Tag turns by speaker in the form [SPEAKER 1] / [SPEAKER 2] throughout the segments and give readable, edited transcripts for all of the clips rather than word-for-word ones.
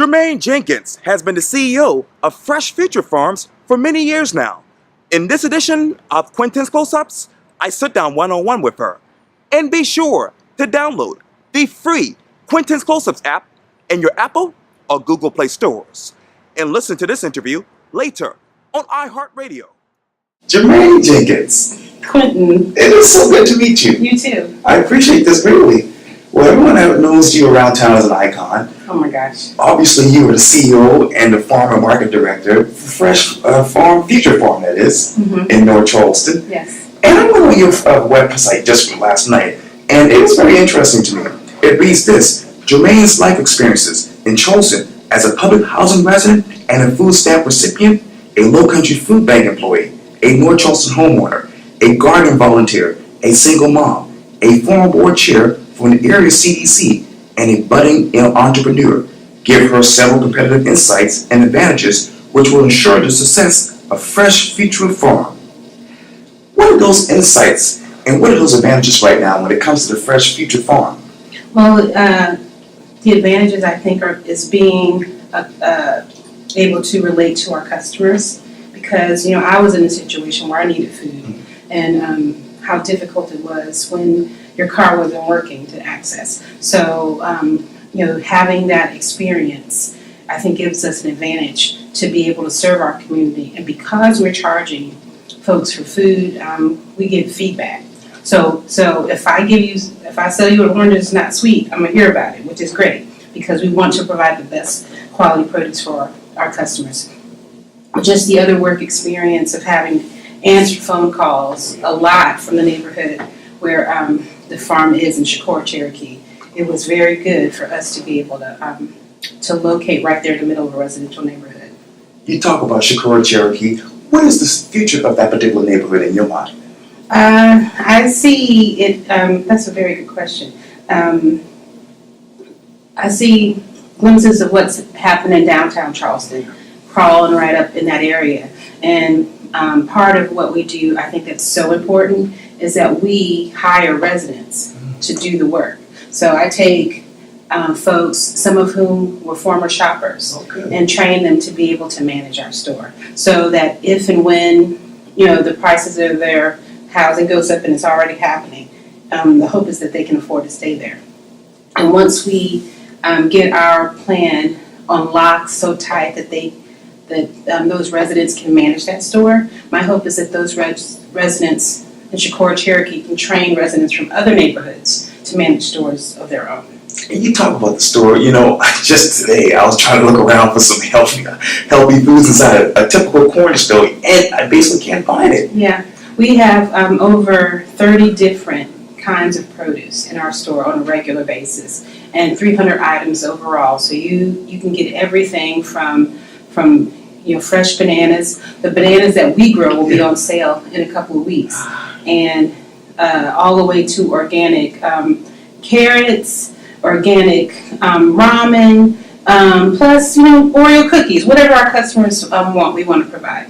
[SPEAKER 1] Germaine Jenkins has been the CEO of Fresh Future Farms for many years now. In this edition of Quintin's Close-Ups, I sit down one-on-one with her. And be sure to download the free Quintin's Close-Ups app in your Apple or Google Play stores. And listen to this interview later on iHeartRadio.
[SPEAKER 2] Germaine Jenkins.
[SPEAKER 3] Quintin.
[SPEAKER 2] It is so good to meet you.
[SPEAKER 3] You too.
[SPEAKER 2] I appreciate this greatly. Well, everyone that knows you around town as an icon.
[SPEAKER 3] Oh my gosh.
[SPEAKER 2] Obviously, you were the CEO and the Farm and Market Director for Fresh Farm, Future Farm, that is, in North Charleston.
[SPEAKER 3] Yes.
[SPEAKER 2] And I went on your website just from last night, and it was very interesting to me. It reads this: Germaine's life experiences in Charleston as a public housing resident and a food stamp recipient, a Low Country Food Bank employee, a North Charleston homeowner, a garden volunteer, a single mom, a former board chair for an area CDC, and a budding entrepreneur give her several competitive insights and advantages which will ensure the success of Fresh Future Farm. What are those insights and what are those advantages right now when it comes to the Fresh Future Farm?
[SPEAKER 3] Well, the advantages I think is being able to relate to our customers, because I was in a situation where I needed food, and how difficult it was when your car wasn't working to access. So, having that experience, I think gives us an advantage to be able to serve our community. And because we're charging folks for food, we get feedback. So if I sell you an orange that's not sweet, I'm gonna hear about it, which is great, because we want to provide the best quality produce for our customers. Just the other work experience of having answered phone calls a lot from the neighborhood where the farm is in Chicora-Cherokee. It was very good for us to be able to locate right there in the middle of a residential neighborhood.
[SPEAKER 2] You talk about Chicora-Cherokee. What is the future of that particular neighborhood in your mind?
[SPEAKER 3] I see it, that's a very good question. I see glimpses of what's happening in downtown Charleston, crawling right up in that area. And part of what we do, I think that's so important, is that we hire residents to do the work. So I take folks, some of whom were former shoppers, and train them to be able to manage our store. So that if and when, the prices of their housing goes up, and it's already happening, the hope is that they can afford to stay there. And once we get our plan on lock so tight that those residents can manage that store, my hope is that those residents in Chicora-Cherokee can train residents from other neighborhoods to manage stores of their own.
[SPEAKER 2] And you talk about the store, just today I was trying to look around for some healthy foods inside a typical corner store, and I basically can't find it.
[SPEAKER 3] Yeah, we have over 30 different kinds of produce in our store on a regular basis, and 300 items overall. So you can get everything from fresh bananas. The bananas that we grow will be on sale in a couple of weeks, and all the way to organic carrots, organic ramen, plus Oreo cookies. Whatever our customers want, we want to provide.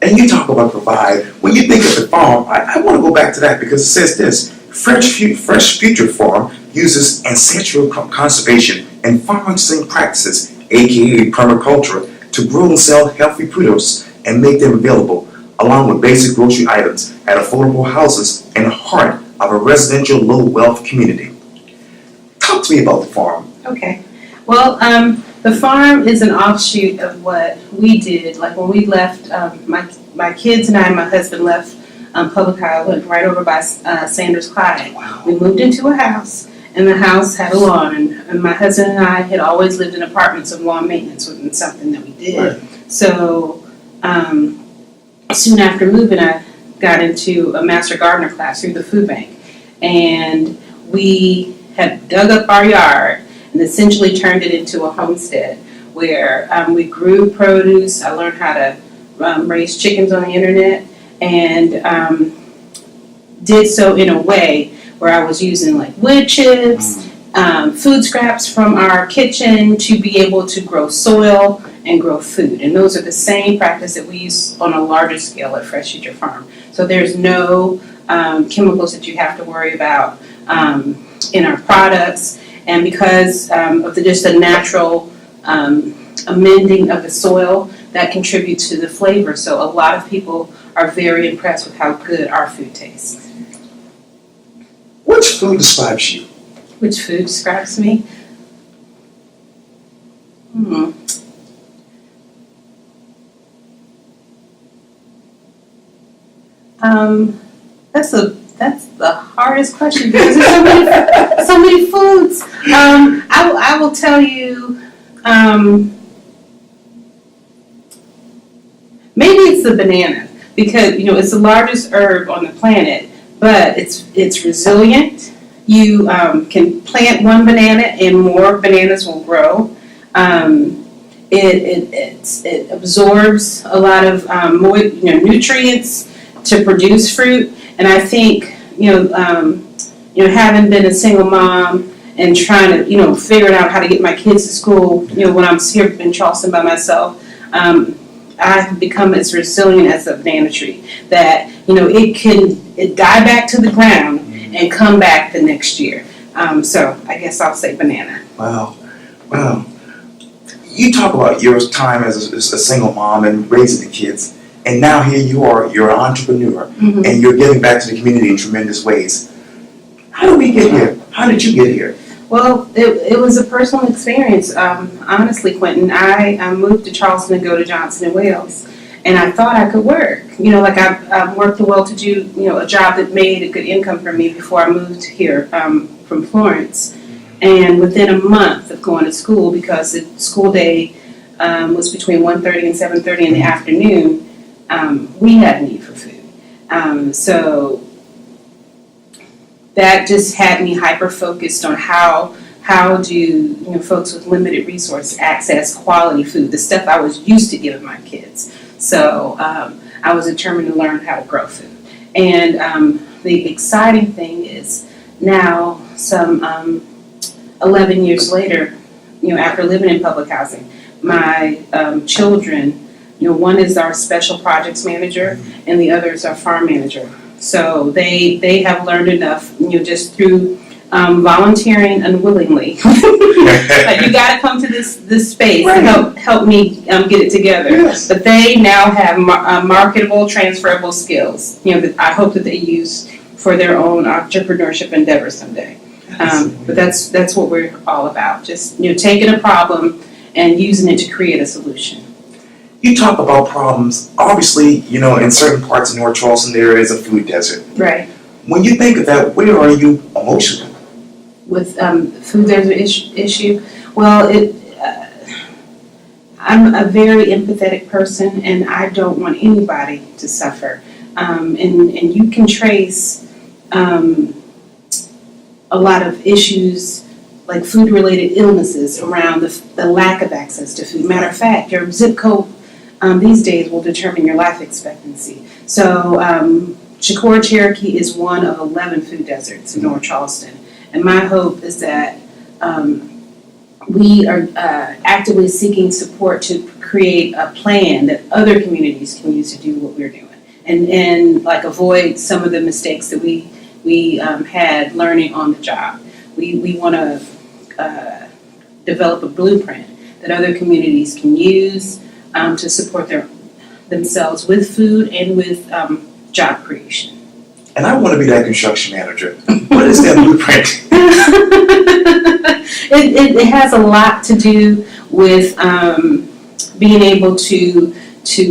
[SPEAKER 2] And you talk about provide. When you think of the farm, I want to go back to that, because it says this: Fresh Future Farm uses ancestral conservation and farming practices, aka permaculture, to grow and sell healthy produce and make them available, along with basic grocery items at affordable houses in the heart of a residential low-wealth community. Talk to me about the farm.
[SPEAKER 3] Okay. Well, the farm is an offshoot of what we did. Like when we left, my kids and I and my husband left public highway right over by Sanders Clyde.
[SPEAKER 2] Wow.
[SPEAKER 3] We moved into a house, and the house had a lawn, and my husband and I had always lived in apartments, and lawn maintenance wasn't something that we did.
[SPEAKER 2] Right.
[SPEAKER 3] So soon after moving, I got into a master gardener class through the food bank, and we had dug up our yard and essentially turned it into a homestead where we grew produce. I learned how to raise chickens on the internet, and did so in a way where I was using like wood chips, food scraps from our kitchen to be able to grow soil and grow food. And those are the same practice that we use on a larger scale at Fresh Future Farm. So there's no chemicals that you have to worry about in our products. And because of just the natural amending of the soil that contributes to the flavor. So a lot of people are very impressed with how good our food tastes.
[SPEAKER 2] Which food describes you?
[SPEAKER 3] Which food describes me? That's the hardest question because there's so many foods. I will tell you, maybe it's the banana because it's the largest herb on the planet, but it's resilient. You can plant one banana and more bananas will grow. It absorbs a lot of nutrients to produce fruit, and I think having been a single mom and trying to figuring out how to get my kids to school when I'm here in Charleston by myself, I've become as resilient as a banana tree that it die back to the ground and come back the next year. So I guess I'll say banana.
[SPEAKER 2] Wow. You talk about your time as a single mom and raising the kids, and now here you are, you're an entrepreneur, and you're giving back to the community in tremendous ways. How did we get here? How did you get here?
[SPEAKER 3] Well, it was a personal experience. Honestly, Quintin, I moved to Charleston to go to Johnson & Wales, and I thought I could work. I've worked a well-to-do, a job that made a good income for me before I moved here from Florence. And within a month of going to school, because the school day was between 1:30 and 7:30 in the afternoon, we had a need for food. So that just had me hyper-focused on how do folks with limited resources access quality food, the stuff I was used to giving my kids. So I was determined to learn how to grow food. And the exciting thing is now, some 11 years later, after living in public housing, my children, one is our special projects manager and the other is our farm manager. So they have learned enough, just through volunteering unwillingly. You got to come to this space and help me get it together.
[SPEAKER 2] Yes.
[SPEAKER 3] But they now have marketable, transferable skills. That I hope that they use for their own entrepreneurship endeavors someday. But that's what we're all about. Just taking a problem and using it to create a solution.
[SPEAKER 2] You talk about problems. Obviously, in certain parts of North Charleston there is a food desert.
[SPEAKER 3] Right.
[SPEAKER 2] When you think of that, where are you emotionally?
[SPEAKER 3] With food desert issue, well, I'm a very empathetic person, and I don't want anybody to suffer. And you can trace a lot of issues like food-related illnesses around the lack of access to food. Matter of fact, your zip code these days will determine your life expectancy. So Chicora-Cherokee is one of 11 food deserts in North Charleston. And my hope is that we are actively seeking support to create a plan that other communities can use to do what we're doing. And avoid some of the mistakes that we had learning on the job. We want to develop a blueprint that other communities can use to support themselves with food and with job creation.
[SPEAKER 2] And I want to be that construction manager. What is that blueprint?
[SPEAKER 3] It has a lot to do with being able to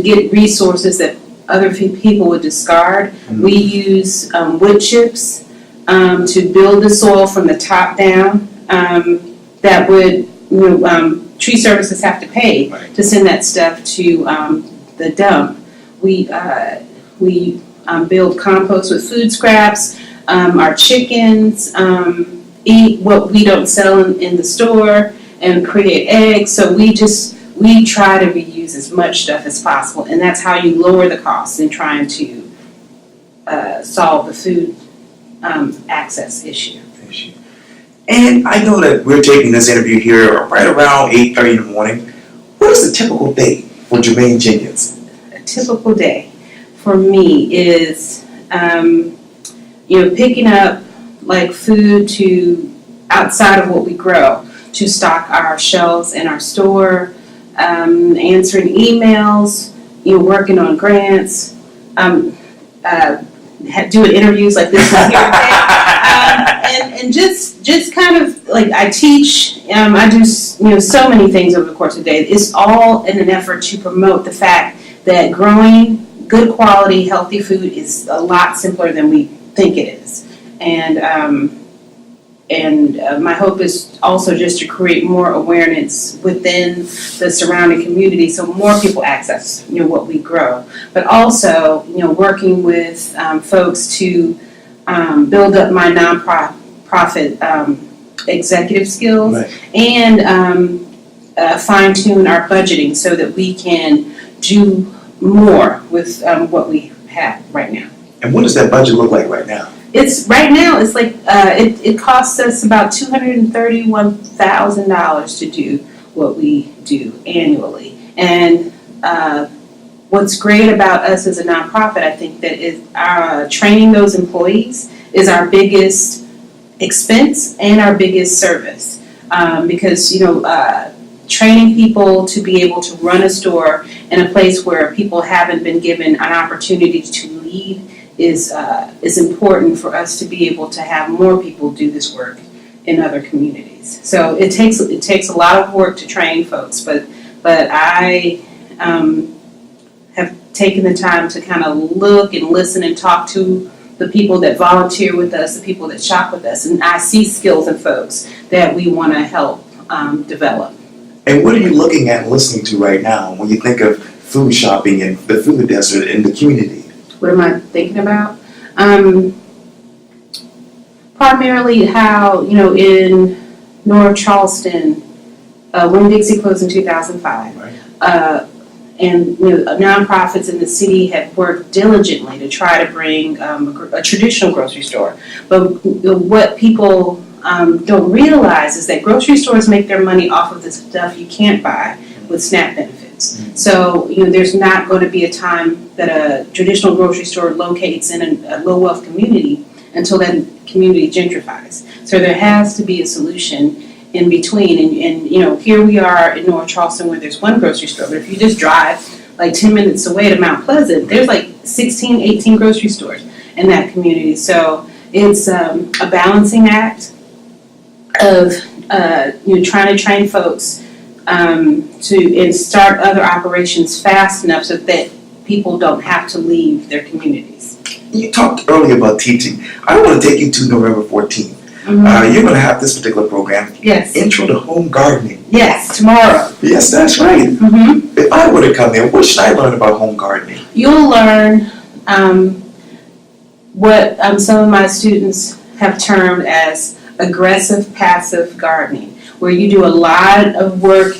[SPEAKER 3] get resources that other people would discard. We use wood chips to build the soil from the top down. That would tree services have to pay to send that stuff to the dump. We build compost with food scraps. Our chickens eat what we don't sell in the store and create eggs. So we try to reuse as much stuff as possible, and that's how you lower the costs in trying to solve the food access issue.
[SPEAKER 2] And I know that we're taking this interview here right around 8:30 in the morning. What is a typical day for Germaine Jenkins?
[SPEAKER 3] A typical day for me is, picking up food to outside of what we grow. to stock our shelves in our store, answering emails, working on grants, doing interviews like this one here today, and just kind of like I teach. I do so many things over the course of the day. It's all in an effort to promote the fact that growing good quality, healthy food is a lot simpler than we think it is, and my hope is also just to create more awareness within the surrounding community so more people access what we grow, but also working with folks to build up my nonprofit executive skills, right, and fine tune our budgeting so that we can do more with what we have right now.
[SPEAKER 2] And what does that budget look like right now?
[SPEAKER 3] It's right now. It's like it costs us about $231,000 to do what we do annually. And what's great about us as a nonprofit, I think, that is training those employees is our biggest expense and our biggest service, because training people to be able to run a store in a place where people haven't been given an opportunity to lead is important for us to be able to have more people do this work in other communities. So it takes a lot of work to train folks, but I have taken the time to kind of look and listen and talk to the people that volunteer with us, the people that shop with us, and I see skills in folks that we want to help develop.
[SPEAKER 2] And what are you looking at and listening to right now when you think of food shopping and the food desert in the community?
[SPEAKER 3] What am I thinking about? Primarily how, in North Charleston, Winn-Dixie closed in 2005. Right. And nonprofits in the city have worked diligently to try to bring a traditional grocery store. But what people don't realize is that grocery stores make their money off of the stuff you can't buy with SNAP benefits. So, there's not going to be a time that a traditional grocery store locates in a low-wealth community until that community gentrifies. So there has to be a solution in between. And here we are in North Charleston where there's one grocery store. But if you just drive like 10 minutes away to Mount Pleasant, there's like 16, 18 grocery stores in that community. So it's a balancing act of trying to train folks to start other operations fast enough so that people don't have to leave their communities.
[SPEAKER 2] You talked earlier about teaching. I want to take you to November 14th. Mm-hmm. You're going to have this particular program.
[SPEAKER 3] Yes.
[SPEAKER 2] Intro to Home Gardening.
[SPEAKER 3] Yes, tomorrow.
[SPEAKER 2] Yes, that's right.
[SPEAKER 3] Mm-hmm.
[SPEAKER 2] If I were to come there, what should I learn about home gardening?
[SPEAKER 3] You'll learn what some of my students have termed as aggressive passive gardening, where you do a lot of work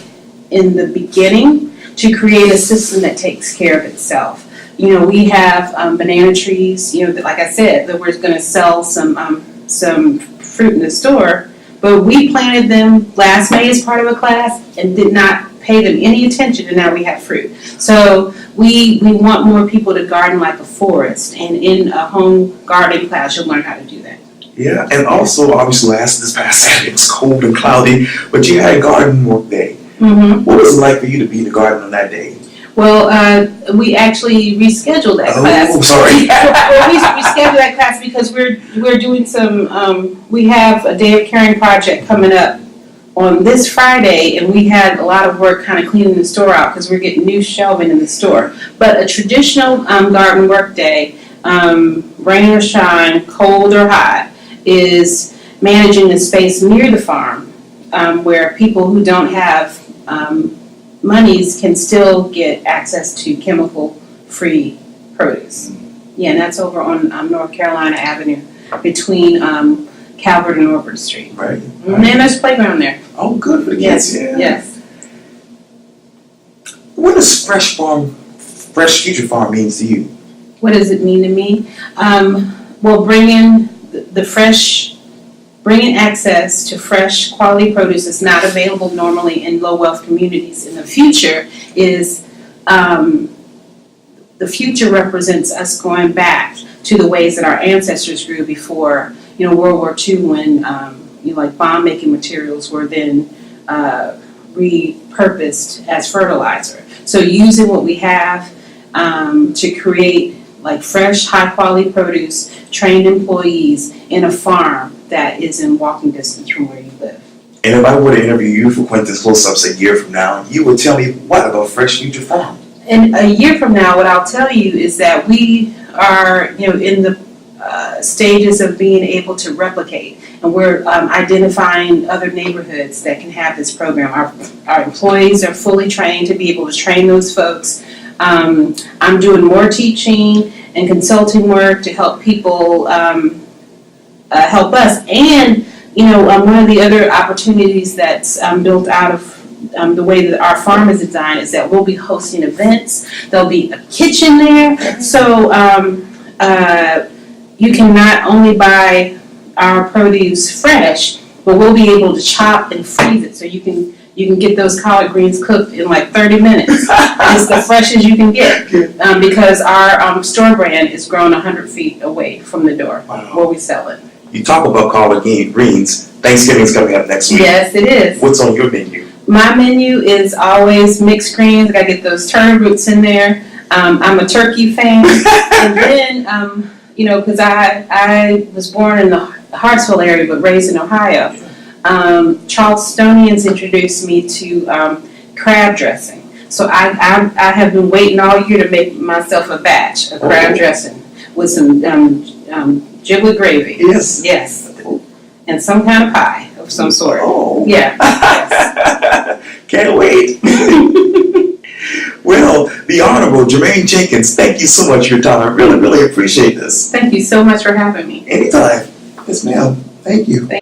[SPEAKER 3] in the beginning to create a system that takes care of itself. We have banana trees, that, like I said, that we're going to sell some fruit in the store, but we planted them last May as part of a class and did not pay them any attention, and now we have fruit. So we want more people to garden like a forest, and in a home gardening class, you'll learn how to do that.
[SPEAKER 2] Yeah, and also, obviously, this past Saturday, it was cold and cloudy, but you had a garden work day. Mm-hmm. What was it like for you to be in the garden on that day?
[SPEAKER 3] Well, we actually rescheduled that class.
[SPEAKER 2] Oh, sorry.
[SPEAKER 3] Well, we rescheduled that class because we're doing some. We have a Day of Caring project coming up on this Friday, and we had a lot of work kind of cleaning the store out because we're getting new shelving in the store. But a traditional garden work day, rain or shine, cold or hot, is managing the space near the farm, where people who don't have monies can still get access to chemical-free produce. Yeah, and that's over on North Carolina Avenue between Calvert and Orford Street.
[SPEAKER 2] Right.
[SPEAKER 3] And then there's a playground there.
[SPEAKER 2] Oh, good for the kids. Yeah.
[SPEAKER 3] Yes.
[SPEAKER 2] What does Fresh Future Farm means to you?
[SPEAKER 3] What does it mean to me? Well, bringing access to fresh quality produce that's not available normally in low wealth communities in the future is, the future represents us going back to the ways that our ancestors grew before, World War II, when, like bomb making materials were then repurposed as fertilizer. So using what we have to create like fresh, high quality produce, trained employees in a farm that is in walking distance from where you live.
[SPEAKER 2] And if I were to interview you for Quintin's Close-Ups a year from now, you would tell me what about Fresh Future Farm?
[SPEAKER 3] And a year from now, what I'll tell you is that we are, in the stages of being able to replicate, and we're identifying other neighborhoods that can have this program. Our employees are fully trained to be able to train those folks. I'm doing more teaching and consulting work to help people help us. And one of the other opportunities that's built out of the way that our farm is designed is that we'll be hosting events. There'll be a kitchen there. So you can not only buy our produce fresh, but we'll be able to chop and freeze it. So you can get those collard greens cooked in like 30 minutes. It's the freshest you can get because our store brand is grown 100 feet away from the door where we sell it.
[SPEAKER 2] You talk about collard greens. Thanksgiving's coming up next week.
[SPEAKER 3] Yes, it is.
[SPEAKER 2] What's on your menu?
[SPEAKER 3] My menu is always mixed greens. I gotta get those turnip roots in there. I'm a turkey fan. And then, because I was born in the Hartsville area but raised in Ohio. Charlestonians introduced me to crab dressing. So I have been waiting all year to make myself a batch of crab dressing with some giblet gravy.
[SPEAKER 2] Yes.
[SPEAKER 3] Yes. And some kind of pie of some sort.
[SPEAKER 2] Oh.
[SPEAKER 3] Yeah. Yes.
[SPEAKER 2] Can't wait. Well, the Honorable Germaine Jenkins, thank you so much for your time. I really, really appreciate this.
[SPEAKER 3] Thank you so much for having me.
[SPEAKER 2] Anytime. Yes, ma'am. Thank you.